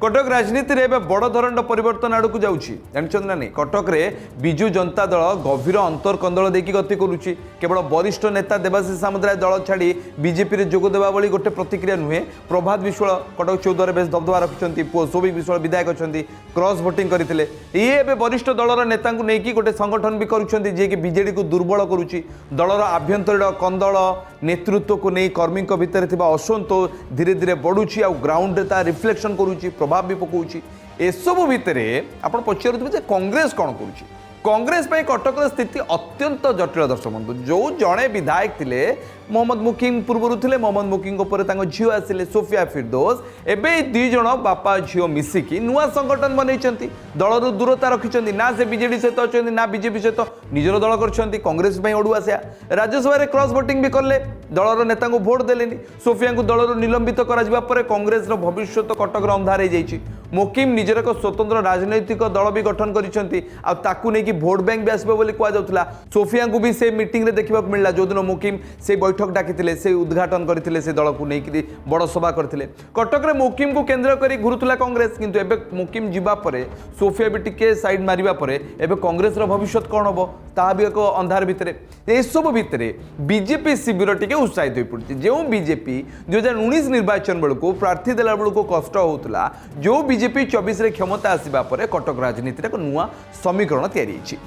कटक राजनीति में बड़ धरण परिवर्तन आड़ को जानते ना नहीं कटक रे विजु जनता दल गभीर अंतर कंदल देकी गति करुच्ची केवल वरिष्ठ नेता देवाशीष सामुद्राय दल छाड़ी बीजेपी में जोगदेवा भली गोटे प्रतिक्रिया नुहे। प्रभात विश्वाल कटक 14 बेस दबदबा रखिंट पुओ सौभिक विश्वाल विधायक अच्छा क्रॉस भोटिंग करते ये वरिष्ठ दलर नेता नहीं गोटे संगठन भी करुँचे बीजेडी को दुर्बल करुच्ची दलर आभ्यंतरीण कंदल नेतृत्व को नहीं कर्मी भितर असंतोष धीरे धीरे बढ़ुची आ ग्राउंड रिफ्लेक्शन करुच्ची प्रभाव भी पकाउछि। एसबू भितर आप पचारे कांग्रेस कौन करुच्ची कांग्रेस पे कटक स्थिति अत्यंत जटिल दर्शक बंधु जो जड़े विधायक थे मोहम्मद मुकिम पूर्व थे मोहम्मद मुकिम झील आसिले सोफिया फिरदोस एवं दुई जन बापा झील मिसिकी नुआ संगठन बनई दलर दूरता रखिंट ना से बीजेडी सहित अच्छा ना बीजेपी सहित निजर दल कर कांग्रेस अड़ुआ से राज्यसभा क्रॉस भोटिंग भी कले दलर नेता को भोट देले सोफिया को दलर निलंबित कर कांग्रेस भविष्य कटक अंधार हो जाए मुकिम निजर एक स्वतंत्र राजनैतिक दल भी गठन कर भोट बैंक भी आसबे बोली कहुला सोफिया को भी से मीटिंग रे देखा मिलला जो दिन मुकिम से बैठक डाकी से उद्घाटन करते से दल को लेकिन बड़ सभा करते कटक रे मुकिम को केंद्र कर घुरुला कांग्रेस किंतु एबे मुकिम जीवा परे सोफिया भी टिके साइड मारिबा परे एबे कांग्रेस रो भविष्य कौन हम ता भी एक अंधार भितर सब भितर बीजेपी शिविर टिके उत्साहित हो पड़ी जो बीजेपी 2019 निर्वाचन बेलू प्रार्थी देला बेलू कष्ट होता जो बीजेपी 24 क्षमता आसवा पर कटक राजनीति एक नुआ समीकरण तैयारी।